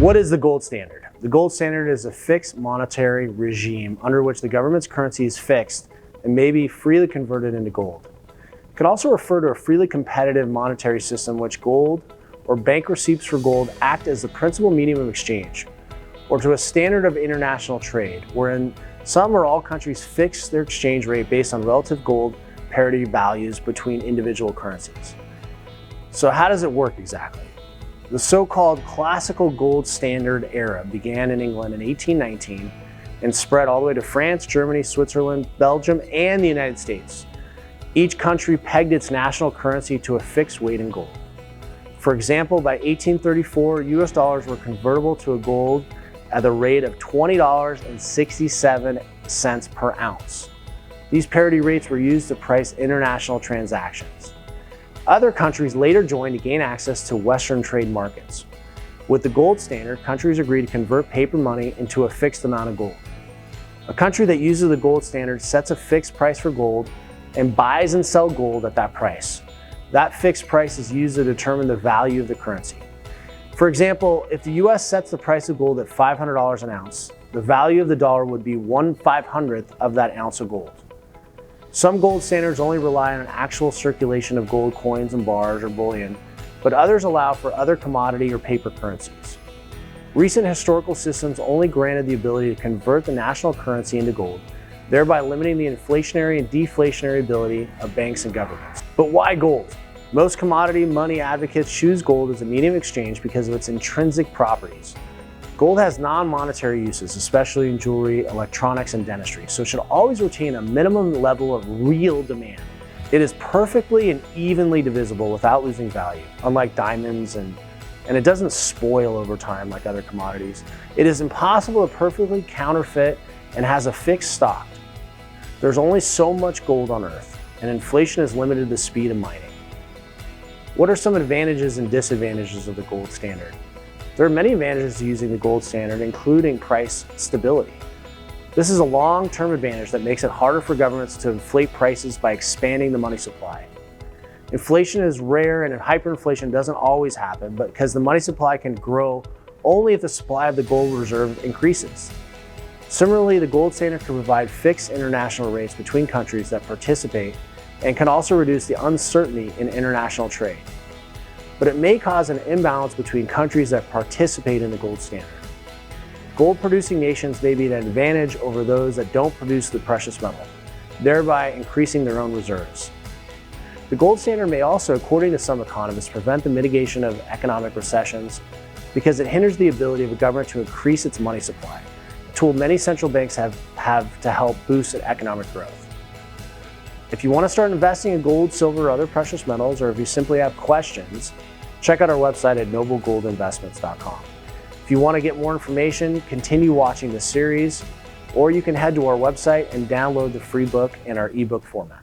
What is the gold standard? The gold standard is a fixed monetary regime under which the government's currency is fixed and may be freely converted into gold. It could also refer to a freely competitive monetary system in which gold or bank receipts for gold act as the principal medium of exchange, or to a standard of international trade, wherein some or all countries fix their exchange rate based on relative gold parity values between individual currencies. So how does it work exactly? The so-called classical gold standard era began in England in 1819 and spread all the way to France, Germany, Switzerland, Belgium, and the United States. Each country pegged its national currency to a fixed weight in gold. For example, by 1834, US dollars were convertible to a gold at the rate of $20.67 per ounce. These parity rates were used to price international transactions. Other countries later joined to gain access to Western trade markets. With the gold standard, countries agreed to convert paper money into a fixed amount of gold. A country that uses the gold standard sets a fixed price for gold and buys and sells gold at that price. That fixed price is used to determine the value of the currency. For example, if the US sets the price of gold at $500 an ounce, the value of the dollar would be 1/500th of that ounce of gold. Some gold standards only rely on an actual circulation of gold coins and bars or bullion, but others allow for other commodity or paper currencies. Recent historical systems only granted the ability to convert the national currency into gold, thereby limiting the inflationary and deflationary ability of banks and governments. But why gold? Most commodity money advocates choose gold as a medium of exchange because of its intrinsic properties. Gold has non-monetary uses, especially in jewelry, electronics, and dentistry, so it should always retain a minimum level of real demand. It is perfectly and evenly divisible without losing value, unlike diamonds, and it doesn't spoil over time like other commodities. It is impossible to perfectly counterfeit and has a fixed stock. There's only so much gold on Earth, and inflation has limited the speed of mining. What are some advantages and disadvantages of the gold standard? There are many advantages to using the gold standard, including price stability. This is a long-term advantage that makes it harder for governments to inflate prices by expanding the money supply. Inflation is rare, and hyperinflation doesn't always happen, but because the money supply can grow only if the supply of the gold reserve increases. Similarly, the gold standard can provide fixed international rates between countries that participate and can also reduce the uncertainty in international trade. But it may cause an imbalance between countries that participate in the gold standard. Gold-producing nations may be at an advantage over those that don't produce the precious metal, thereby increasing their own reserves. The gold standard may also, according to some economists, prevent the mitigation of economic recessions because it hinders the ability of a government to increase its money supply, a tool many central banks have to help boost economic growth. If you want to start investing in gold, silver, or other precious metals, or if you simply have questions, check out our website at noblegoldinvestments.com. If you want to get more information, continue watching this series, or you can head to our website and download the free book in our ebook format.